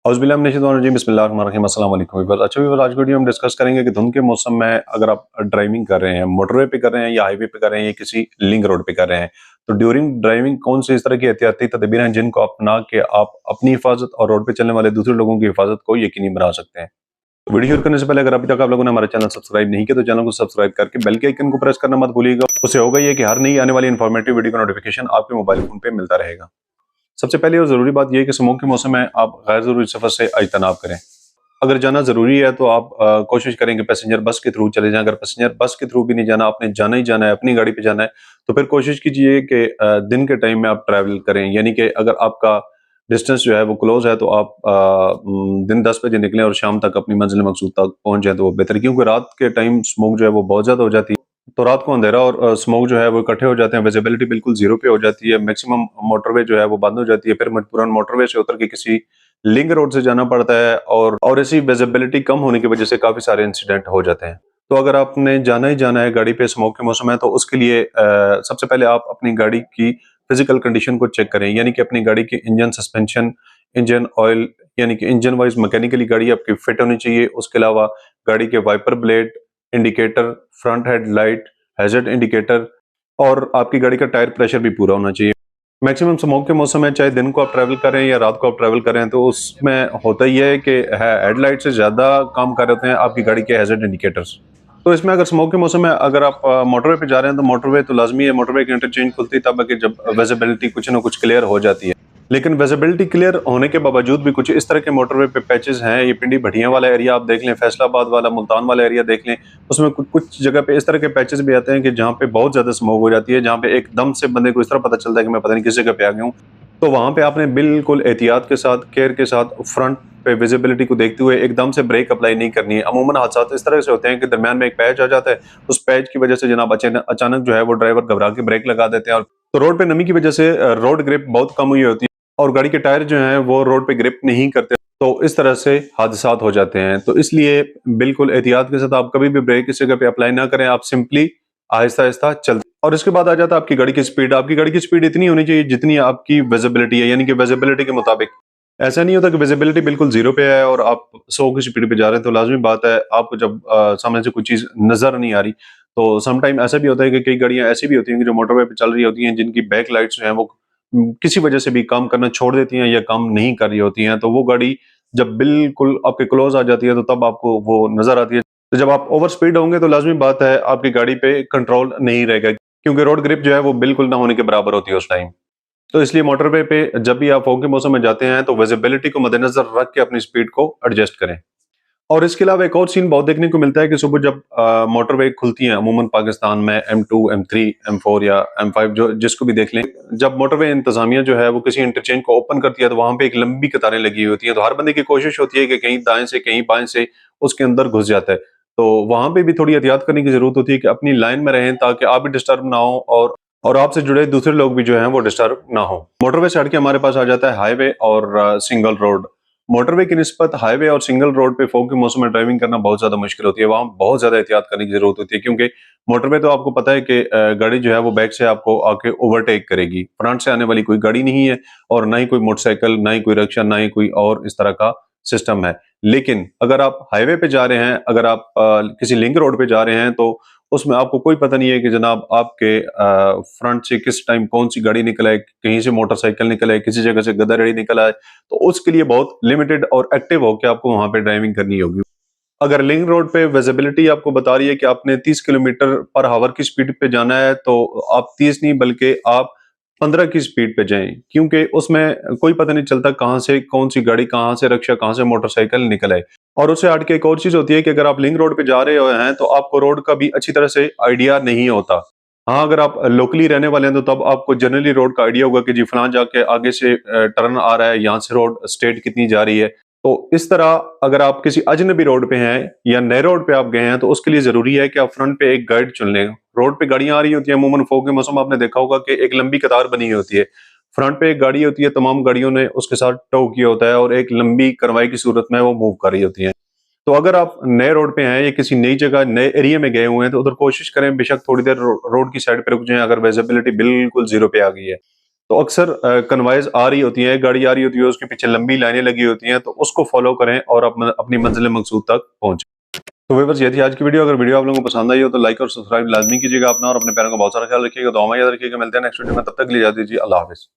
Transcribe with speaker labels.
Speaker 1: औज़ुबिल्लाहि बिस्मिल्लाहिर्रहमानिर्रहीम अस्सलाम वालेकुम व्यूअर्स। अच्छा व्यूअर्स, आज की वीडियो में डिस्कस करेंगे कि धुंध के मौसम में अगर आप ड्राइविंग कर रहे हैं, मोटरवे पे कर रहे हैं या हाईवे पे कर रहे हैं या किसी लिंक रोड पे कर रहे हैं, तो ड्यूरिंग ड्राइविंग कौन सी इस तरह की एहतियाती तदबीर हैं जिनको अपना के आप अपनी हिफाजत और रोड पे चलने वाले दूसरे लोगों की हिफाजत को यकीनी बना सकते हैं। तो वीडियो शुरू करने से पहले अगर अभी तक आप लोगों ने हमारा चैनल सब्सक्राइब नहीं किया तो चैनल को सब्सक्राइब करके बेल के आइकन को प्रेस करना मत भूलिएगा। उससे होगा ये कि हर नई आने वाली इन्फॉर्मेटिव वीडियो का नोटिफिकेशन आपके मोबाइल फोन पे मिलता रहेगा। सबसे पहले और ज़रूरी बात यह है कि स्मोक के मौसम में आप गैर ज़रूरी सफ़र से इज्तनाब करें। अगर जाना ज़रूरी है तो आप कोशिश करें कि पैसेंजर बस के थ्रू चले जाएँ। अगर पैसेंजर बस के थ्रू भी नहीं जाना, आपने जाना ही जाना है, अपनी गाड़ी पे जाना है, तो फिर कोशिश कीजिए कि दिन के टाइम में आप ट्रैवल करें। यानी कि अगर आपका डिस्टेंस जो है वो क्लोज़ है तो आप दिन 10 बजे निकलें और शाम तक अपनी मंज़िल मकसूद तक पहुँच जाएँ तो वो बेहतर है, क्योंकि रात के टाइम स्मोक जो है वो बहुत ज़्यादा हो जाती है। तो रात को अंधेरा और स्मोक जो है वो इकट्ठे हो जाते हैं, विजिबिलिटी बिल्कुल ज़ीरो पे हो जाती है, मैक्सिमम मोटरवे जो है वो बंद हो जाती है, फिर मजबूरन मोटरवे से उतर के किसी लिंक रोड से जाना पड़ता है और ऐसी विजिबिलिटी कम होने की वजह से काफ़ी सारे इंसिडेंट हो जाते हैं। तो अगर आपने जाना ही जाना है गाड़ी पे, स्मोक के मौसम है, तो उसके लिए सबसे पहले आप अपनी गाड़ी की फिजिकल कंडीशन को चेक करें। यानी कि अपनी गाड़ी की इंजन सस्पेंशन, इंजन ऑयल, यानी कि इंजन वाइज मैकेनिकली गाड़ी आपकी फिट होनी चाहिए। उसके अलावा गाड़ी के wiper blade, indicator, front head light, hazard indicator और आपकी गाड़ी का टायर प्रेशर भी पूरा होना चाहिए। मैक्सिमम स्मोक के मौसम में चाहे दिन को आप ट्रैवल करें या रात को आप ट्रैवल करें, तो उसमें होता ही है कि हेडलाइट से ज़्यादा काम कर रहे होते हैं आपकी गाड़ी के हैजर्ड इंडिकेटर्स। तो इसमें अगर स्मोक के मौसम में अगर आप मोटरवे पे जा रहे हैं तो मोटरवे तो लाजमी है, मोटरवे की इंटरचेंज खुलती है तब है कि जब विजिबिलिटी कुछ ना कुछ क्लियर हो जाती है। लेकिन विजिबिलिटी क्लियर होने के बावजूद भी कुछ इस तरह के मोटरवे पे पैचेस हैं, ये पिंडी भटियां वाला एरिया आप देख लें, फैसलाबाद वाला, मुल्तान वाला एरिया देख लें, उसमें कुछ जगह पे इस तरह के पैचेस भी आते हैं कि जहाँ पे बहुत ज्यादा स्मोक हो जाती है, जहाँ पे एकदम से बंदे को इस तरह पता चलता है कि मैं पता नहीं किस जगह पे आ गया हूँ। तो वहां पे आपने बिल्कुल एहतियात के साथ, केयर के साथ, फ्रंट पे विजिबिलिटी को देखते हुए एकदम से ब्रेक अप्लाई नहीं करनी है। अमूमन हादसा इस तरह से होते हैं कि दरमियान में एक पैच आ जाता है, उस पैच की वजह से जनाब अचानक जो है वो ड्राइवर घबरा के ब्रेक लगा देते हैं, और तो रोड पे नमी की वजह से रोड ग्रिप बहुत कम हुई होती है और गाड़ी के टायर जो हैं वो रोड पे ग्रिप नहीं करते, तो इस तरह से हादसात हो जाते हैं। तो इसलिए बिल्कुल एहतियात के साथ आप कभी भी ब्रेक इस जगह पे अप्लाई ना करें, आप सिंपली आहिस्ता आहिस्ता चल। और इसके बाद आ जाता है आपकी गाड़ी की स्पीड। आपकी गाड़ी की स्पीड इतनी होनी चाहिए जितनी आपकी विजिबिलिटी है, यानी कि विजिबिलिटी के मुताबिक। ऐसा नहीं होता कि विजिबिलिटी बिल्कुल जीरो पे है और आप 100 की स्पीड पे जा रहे हैं, तो लाजमी बात है आपको जब सामने से कोई चीज नजर नहीं आ रही, तो समटाइम ऐसा भी होता है कि कई गाड़ियां ऐसी भी होती हैं कि जो मोटरवे पे चल रही होती हैं, जिनकी बैक लाइट्स जो हैं वो किसी वजह से भी काम करना छोड़ देती हैं या काम नहीं कर रही होती हैं, तो वो गाड़ी जब बिल्कुल आपके क्लोज आ जाती है तो तब आपको वो नजर आती है। तो जब आप ओवर स्पीड होंगे तो लाजमी बात है आपकी गाड़ी पे कंट्रोल नहीं रहेगा, क्योंकि रोड ग्रिप जो है वो बिल्कुल ना होने के बराबर होती है उस टाइम। तो इसलिए मोटरवे पे जब भी आप फॉग के मौसम में जाते हैं तो विजिबिलिटी को मद्देनजर रख के अपनी स्पीड को एडजस्ट करें। और इसके अलावा एक और सीन बहुत देखने को मिलता है कि सुबह जब मोटरवे खुलती हैं अमूमन पाकिस्तान में, M2, M3, M4 या M5 जो जिसको भी देख लें, जब मोटरवे इंतजामिया जो है वो किसी इंटरचेंज को ओपन करती है तो वहां पे एक लंबी कतारें लगी होती हैं, तो हर बंदे की कोशिश होती है कि कहीं दाएं से कहीं बाएं से उसके अंदर घुस जाता है। तो वहां पे भी थोड़ी एहतियात करने की जरूरत होती है कि अपनी लाइन में रहें ताकि आप भी डिस्टर्ब ना हो और आपसे जुड़े दूसरे लोग भी जो हैं वो डिस्टर्ब ना हो। मोटरवे से हट के हमारे पास आ जाता है हाईवे और सिंगल रोड। मोटरवे की निस्बत हाईवे और सिंगल रोड पे फॉग के मौसम में ड्राइविंग करना बहुत ज्यादा मुश्किल होती है, वहां बहुत ज्यादा एहतियात करने की जरूरत होती है, क्योंकि मोटरवे तो आपको पता है कि गाड़ी जो है वो बैक से आपको आके ओवरटेक करेगी, फ्रंट से आने वाली कोई गाड़ी नहीं है और ना ही कोई मोटरसाइकिल, ना ही कोई रिक्शा, ना ही कोई और इस तरह का सिस्टम है। लेकिन अगर आप हाईवे पे जा रहे हैं, अगर आप किसी लिंक रोड पे जा रहे हैं, तो उसमें आपको कोई पता नहीं है कि जनाब आपके फ्रंट से किस टाइम कौन सी गाड़ी निकल आए, कहीं से मोटरसाइकिल निकल आए, किसी जगह से गधा रेडी निकल आए, तो उसके लिए बहुत लिमिटेड और एक्टिव होकर आपको वहां पे ड्राइविंग करनी होगी। अगर लिंक रोड पे विजिबिलिटी आपको बता रही है कि आपने 30 किलोमीटर पर आवर की स्पीड पे जाना है, तो आप 30 नहीं बल्कि आप 15 की स्पीड पे जाएं, क्योंकि उसमें कोई पता नहीं चलता कहाँ से कौन सी गाड़ी, कहाँ से रिक्शा, कहाँ से मोटरसाइकिल निकल आए। और उससे हट के एक और चीज होती है कि अगर आप लिंक रोड पे जा रहे हैं तो आपको रोड का भी अच्छी तरह से आइडिया नहीं होता। हाँ, अगर आप लोकली रहने वाले हैं तो तब आपको जनरली रोड का आइडिया होगा कि जी फलां जाके आगे से टर्न आ रहा है, यहाँ से रोड स्ट्रेट कितनी जा रही है। तो इस तरह अगर आप किसी अजनबी रोड पे हैं या नए रोड पे आप गए हैं, तो उसके लिए जरूरी है कि आप फ्रंट पे एक गाइड चुन लें। रोड पे गाड़ियां आ रही होती हैं, अमूमन फॉग के मौसम आपने देखा होगा कि एक लंबी कतार बनी हुई होती है, फ्रंट पे एक गाड़ी होती है, तमाम गाड़ियों ने उसके साथ टो किया होता है और एक लंबी कार्रवाई की सूरत में वो मूव कर रही होती है। तो अगर आप नए रोड पे हैं या किसी नई जगह, नए एरिया में गए हुए हैं, तो उधर कोशिश करें बेशक थोड़ी देर रोड की साइड पे रुक जाएं अगर विजिबिलिटी बिल्कुल जीरो पे आ गई है। तो अक्सर कन्वाइज आ रही होती है, गाड़ी आ रही होती है, उसके पीछे लंबी लाइनें लगी होती हैं, तो उसको फॉलो करें और अपनी मंजिल मकसूद तक पहुंचे। तो व्यूअर्स, ये थी आज की वीडियो। अगर वीडियो आप लोगों को पसंद आई हो तो लाइक और सब्सक्राइब लाजमी कीजिएगा अपना, और अपने पैरों का बहुत सारा ख्याल रखिएगा। दुआ में याद रखिएगा। मिलते हैं नेक्स्ट वीडियो में, तब तक के लिए इजाजत दीजिए। अल्लाह हाफिज।